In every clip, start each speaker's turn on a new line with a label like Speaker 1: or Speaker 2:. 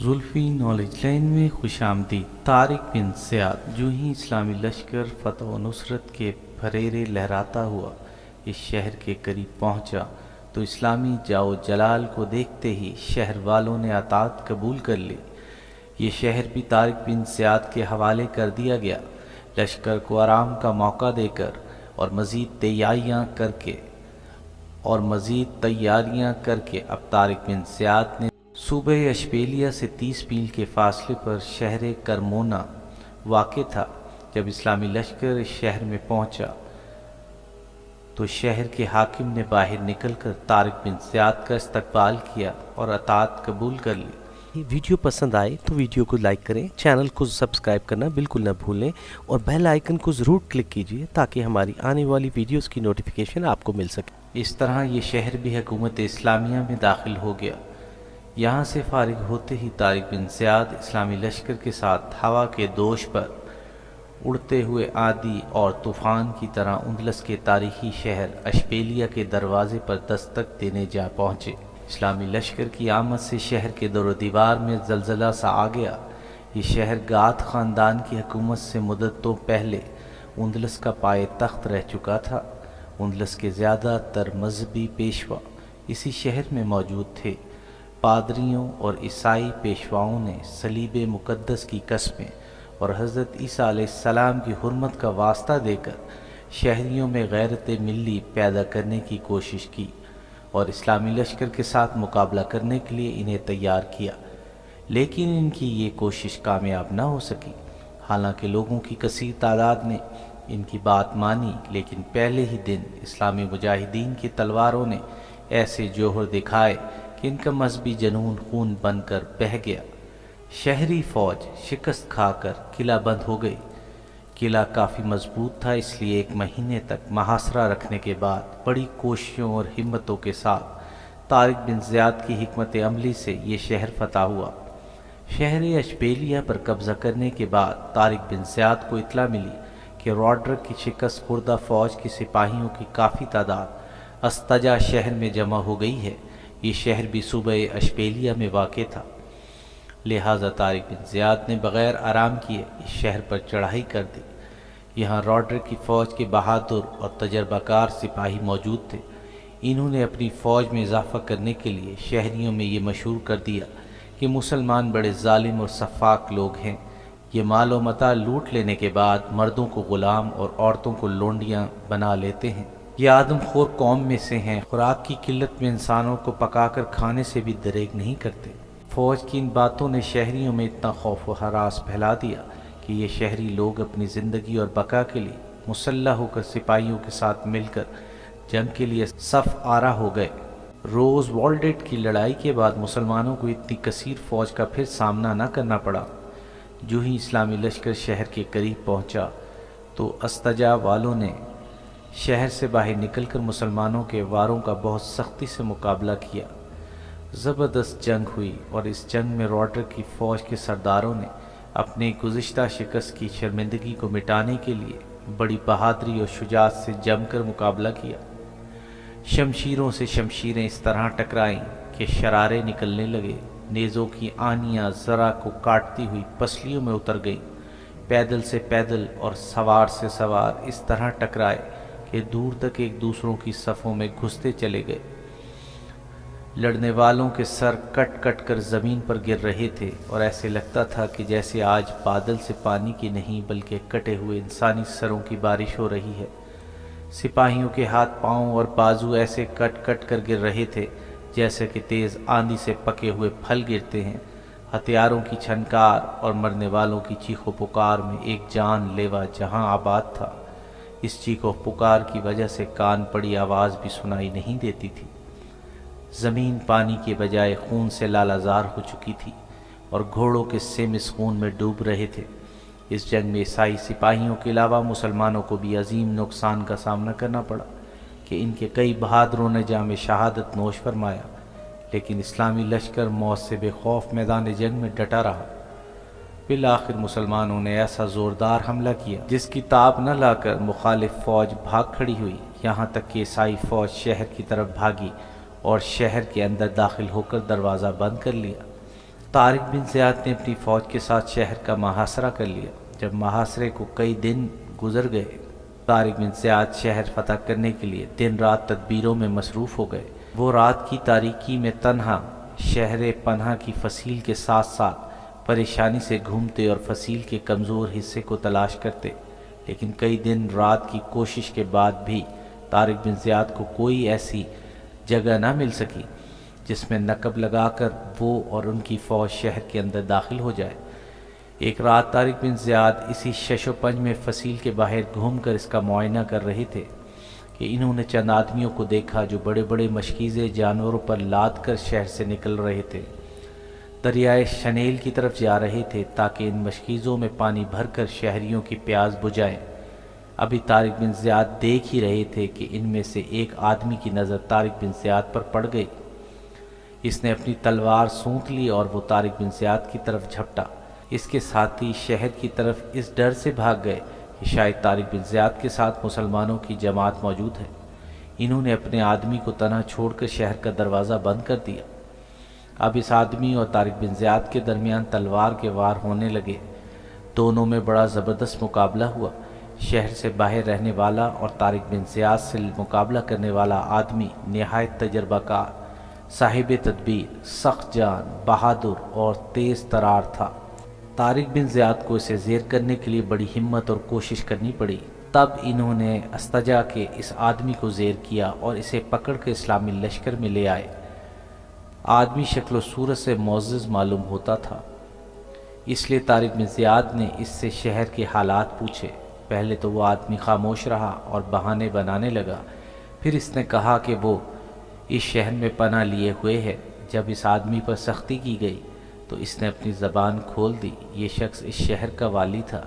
Speaker 1: Zulfi knowledge لین میں خوش آمدید۔ طارق بن زیاد جو ہی اسلامی لشکر فتح و نصرت کے پھریرے لہراتا ہوا اس شہر کے قریب پہنچا تو اسلامی جاؤ جلال کو دیکھتے ہی شہر والوں نے اطاعت قبول کر لی۔ یہ شہر بھی طارق بن زیاد کے حوالے کر دیا گیا۔ لشکر کو آرام کا موقع دے کر اور مزید تیاریاں کر کے اب طارق بن زیاد نے صوبہ اشبیلیہ سے 30 میل کے فاصلے پر شہر کرمونا واقع تھا۔ جب اسلامی لشکر اس شہر میں پہنچا تو شہر کے حاکم نے باہر نکل کر طارق بن زیاد کا استقبال کیا اور اطاعت قبول کر لی۔
Speaker 2: ویڈیو پسند آئے تو ویڈیو کو لائک کریں، چینل کو سبسکرائب کرنا بالکل نہ بھولیں اور بیل آئیکن کو ضرور کلک کیجئے تاکہ ہماری آنے والی ویڈیوز کی نوٹیفیکیشن آپ کو مل سکے۔
Speaker 1: اس طرح یہ شہر بھی حکومت اسلامیہ میں داخل ہو گیا۔ یہاں سے فارغ ہوتے ہی طارق بن زیاد اسلامی لشکر کے ساتھ ہوا کے دوش پر اڑتے ہوئے آندھی اور طوفان کی طرح اندلس کے تاریخی شہر اشبیلیہ کے دروازے پر دستک دینے جا پہنچے۔ اسلامی لشکر کی آمد سے شہر کے دور و دیوار میں زلزلہ سا آ گیا۔ یہ شہر گات خاندان کی حکومت سے مدتوں پہلے اندلس کا پائے تخت رہ چکا تھا۔ اندلس کے زیادہ تر مذہبی پیشوا اسی شہر میں موجود تھے۔ پادریوں اور عیسائی پیشواؤں نے صلیب مقدس کی قسمیں اور حضرت عیسیٰ علیہ السلام کی حرمت کا واسطہ دے کر شہریوں میں غیرت ملی پیدا کرنے کی کوشش کی اور اسلامی لشکر کے ساتھ مقابلہ کرنے کے لیے انہیں تیار کیا، لیکن ان کی یہ کوشش کامیاب نہ ہو سکی۔ حالانکہ لوگوں کی کثیر تعداد نے ان کی بات مانی، لیکن پہلے ہی دن اسلامی مجاہدین کی تلواروں نے ایسے جوہر دکھائے کہ ان کا مذہبی جنون خون بن کر بہہ گیا۔ شہری فوج شکست کھا کر قلعہ بند ہو گئی۔ قلعہ کافی مضبوط تھا، اس لیے 1 مہینے تک محاصرہ رکھنے کے بعد بڑی کوششوں اور ہمتوں کے ساتھ طارق بن زیاد کی حکمت عملی سے یہ شہر فتح ہوا۔ شہر اشبیلیہ پر قبضہ کرنے کے بعد طارق بن زیاد کو اطلاع ملی کہ روڈرک کی شکست خوردہ فوج کے سپاہیوں کی کافی تعداد استجا شہر میں جمع ہو گئی ہے۔ یہ شہر بھی صوبہ اشبیلیہ میں واقع تھا، لہٰذا طارق بن زیاد نے بغیر آرام کیے اس شہر پر چڑھائی کر دی۔ یہاں روڈرک کی فوج کے بہادر اور تجربہ کار سپاہی موجود تھے۔ انہوں نے اپنی فوج میں اضافہ کرنے کے لیے شہریوں میں یہ مشہور کر دیا کہ مسلمان بڑے ظالم اور سفاک لوگ ہیں۔ یہ مال و متاع لوٹ لینے کے بعد مردوں کو غلام اور عورتوں کو لونڈیاں بنا لیتے ہیں۔ یہ آدم خور قوم میں سے ہیں، خوراک کی قلت میں انسانوں کو پکا کر کھانے سے بھی دریغ نہیں کرتے۔ فوج کی ان باتوں نے شہریوں میں اتنا خوف و ہراس پھیلا دیا کہ یہ شہری لوگ اپنی زندگی اور بقا کے لیے مسلح ہو کر سپاہیوں کے ساتھ مل کر جنگ کے لیے صف آرا ہو گئے۔ روز والڈیٹ کی لڑائی کے بعد مسلمانوں کو اتنی کثیر فوج کا پھر سامنا نہ کرنا پڑا۔ جو ہی اسلامی لشکر شہر کے قریب پہنچا تو استجا والوں نے شہر سے باہر نکل کر مسلمانوں کے واروں کا بہت سختی سے مقابلہ کیا۔ زبردست جنگ ہوئی اور اس جنگ میں روڈرک کی فوج کے سرداروں نے اپنی گزشتہ شکست کی شرمندگی کو مٹانے کے لیے بڑی بہادری اور شجاعت سے جم کر مقابلہ کیا۔ شمشیروں سے شمشیریں اس طرح ٹکرائیں کہ شرارے نکلنے لگے۔ نیزوں کی آنیاں ذرا کو کاٹتی ہوئی پسلیوں میں اتر گئیں۔ پیدل سے پیدل اور سوار سے سوار اس طرح ٹکرائے کہ دور تک ایک دوسروں کی صفوں میں گھستے چلے گئے۔ لڑنے والوں کے سر کٹ کٹ کر زمین پر گر رہے تھے اور ایسے لگتا تھا کہ جیسے آج بادل سے پانی کی نہیں بلکہ کٹے ہوئے انسانی سروں کی بارش ہو رہی ہے۔ سپاہیوں کے ہاتھ پاؤں اور بازو ایسے کٹ کٹ کر گر رہے تھے جیسے کہ تیز آندھی سے پکے ہوئے پھل گرتے ہیں۔ ہتھیاروں کی چھنکار اور مرنے والوں کی چیخ و پکار میں ایک جان لیوا جہاں آباد تھا۔ اس چیخ و پکار کی وجہ سے کان پڑی آواز بھی سنائی نہیں دیتی تھی۔ زمین پانی کے بجائے خون سے لالہ زار ہو چکی تھی اور گھوڑوں کے سم اس خون میں ڈوب رہے تھے۔ اس جنگ میں عیسائی سپاہیوں کے علاوہ مسلمانوں کو بھی عظیم نقصان کا سامنا کرنا پڑا کہ ان کے کئی بہادروں نے جام شہادت نوش فرمایا، لیکن اسلامی لشکر موت سے بے خوف میدان جنگ میں ڈٹا رہا۔ بالآخر مسلمانوں نے ایسا زوردار حملہ کیا جس کی تاب نہ لا کر مخالف فوج بھاگ کھڑی ہوئی، یہاں تک کہ عیسائی فوج شہر کی طرف بھاگی اور شہر کے اندر داخل ہو کر دروازہ بند کر لیا۔ طارق بن زیاد نے اپنی فوج کے ساتھ شہر کا محاصرہ کر لیا۔ جب محاصرے کو کئی دن گزر گئے، طارق بن زیاد شہر فتح کرنے کے لیے دن رات تدبیروں میں مصروف ہو گئے۔ وہ رات کی تاریکی میں تنہا شہر پناہ کی فصیل کے ساتھ ساتھ پریشانی سے گھومتے اور فصیل کے کمزور حصے کو تلاش کرتے، لیکن کئی دن رات کی کوشش کے بعد بھی طارق بن زیاد کو کوئی ایسی جگہ نہ مل سکی جس میں نقب لگا کر وہ اور ان کی فوج شہر کے اندر داخل ہو جائے۔ ایک رات طارق بن زیاد اسی شش و پنج میں فصیل کے باہر گھوم کر اس کا معائنہ کر رہے تھے کہ انہوں نے چند آدمیوں کو دیکھا جو بڑے بڑے مشکیزے جانوروں پر لاد کر شہر سے نکل رہے تھے۔ دریائے شنیل کی طرف جا رہے تھے تاکہ ان مشکیزوں میں پانی بھر کر شہریوں کی پیاس بجھائیں۔ ابھی طارق بن زیاد دیکھ ہی رہے تھے کہ ان میں سے ایک آدمی کی نظر طارق بن زیاد پر پڑ گئی۔ اس نے اپنی تلوار سونت لی اور وہ طارق بن زیاد کی طرف جھپٹا۔ اس کے ساتھی شہر کی طرف اس ڈر سے بھاگ گئے کہ شاید طارق بن زیاد کے ساتھ مسلمانوں کی جماعت موجود ہے۔ انہوں نے اپنے آدمی کو تنہا چھوڑ کر شہر کا دروازہ بند کر دیا۔ اب اس آدمی اور طارق بن زیاد کے درمیان تلوار کے وار ہونے لگے۔ دونوں میں بڑا زبردست مقابلہ ہوا۔ شہر سے باہر رہنے والا اور طارق بن زیاد سے مقابلہ کرنے والا آدمی نہایت تجربہ کار، صاحب تدبیر، سخت جان، بہادر اور تیز ترار تھا۔ طارق بن زیاد کو اسے زیر کرنے کے لیے بڑی ہمت اور کوشش کرنی پڑی۔ تب انہوں نے استجا کے اس آدمی کو زیر کیا اور اسے پکڑ کے اسلامی لشکر میں لے آئے۔ آدمی شکل و صورت سے معزز معلوم ہوتا تھا، اس لیے طارق بن زیاد نے اس سے شہر کے حالات پوچھے۔ پہلے تو وہ آدمی خاموش رہا اور بہانے بنانے لگا، پھر اس نے کہا کہ وہ اس شہر میں پناہ لیے ہوئے ہے۔ جب اس آدمی پر سختی کی گئی تو اس نے اپنی زبان کھول دی۔ یہ شخص اس شہر کا والی تھا۔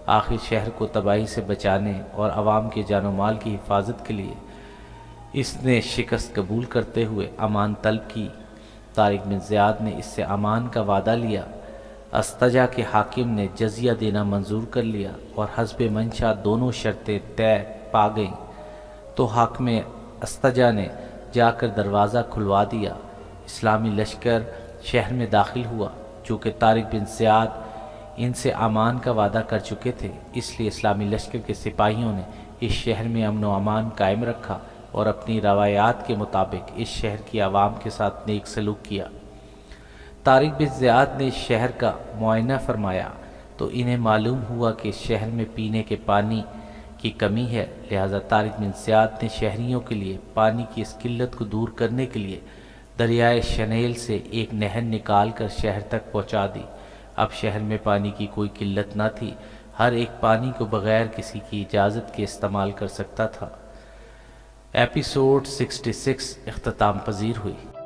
Speaker 1: آخر شہر کو تباہی سے بچانے اور عوام کے جان و مال کی حفاظت کے لیے اس نے شکست قبول کرتے ہوئے امان طلب کی۔ طارق بن زیاد نے اس سے امان کا وعدہ لیا۔ استجا کے حاکم نے جزیہ دینا منظور کر لیا اور حسب منشا دونوں شرطیں طے پا گئیں تو حاکم استجا نے جا کر دروازہ کھلوا دیا۔ اسلامی لشکر شہر میں داخل ہوا۔ چونکہ طارق بن زیاد ان سے امان کا وعدہ کر چکے تھے، اس لیے اسلامی لشکر کے سپاہیوں نے اس شہر میں امن و امان قائم رکھا اور اپنی روایات کے مطابق اس شہر کی عوام کے ساتھ نیک سلوک کیا۔ طارق بن زیاد نے شہر کا معائنہ فرمایا تو انہیں معلوم ہوا کہ شہر میں پینے کے پانی کی کمی ہے، لہذا طارق بن زیاد نے شہریوں کے لیے پانی کی اس قلت کو دور کرنے کے لیے دریائے شنیل سے ایک نہر نکال کر شہر تک پہنچا دی۔ اب شہر میں پانی کی کوئی قلت نہ تھی، ہر ایک پانی کو بغیر کسی کی اجازت کے استعمال کر سکتا تھا۔ ایپیسوڈ 66 اختتام پذیر ہوئی۔